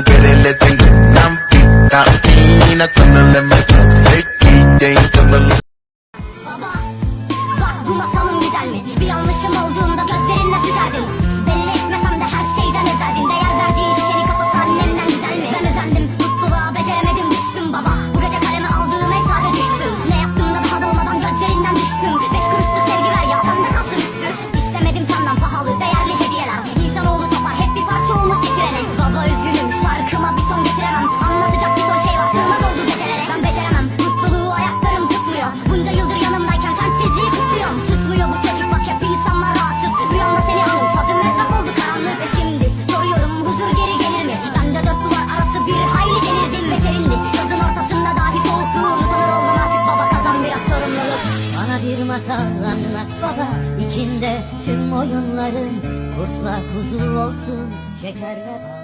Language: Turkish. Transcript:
mujeres le tengo una vitamina cuando le meto sequilla y cuando le... Baba, bak bu masalın güzel mi? Bir yanlışım olduğunda gözlerinle süzerdin. Belli etmesem de her şeyden özerdin. Değer verdiğin şişeyi kafası annenden güzel mi? Ben özendim, mutluluğa beceremedim, düştüm baba. Bu gece kaleme aldığım en sade düştüm. Ne yaptım da daha dolmadan gözlerinden düştüm. 5 kuruşlu sevgi ver ya, sende kalsın üstü. İstemedim senden pahalı, değerli hediyeler. İnsanoğlu topar hep bir parça umut getirene. Baba üzgünüm, şarkıma bir son getiremem. Anlatacak bir ton şey var, sığmaz oldu gecelere. Ben beceremem, mutluluğu ayaklarım tutmuyor. Bunca yıldır yanımdayken sensizliği kutluyorum. Susmuyor bu çocuk, bak hep insanlar rahatsız. Rüyamda seni anımsadım, etraf oldu karanlık. Ve şimdi soruyorum, huzur geri gelir mi? Ben de 4 duvar arası bir hayli delirdim ve serindi. Yazın ortasında dahi soğukluğu unutanır oldum artık baba, kazan biraz sorumluluk. Bana bir masal anlat baba, içinde tüm oyunların kurtla kuzu olsun, şeker ve bal.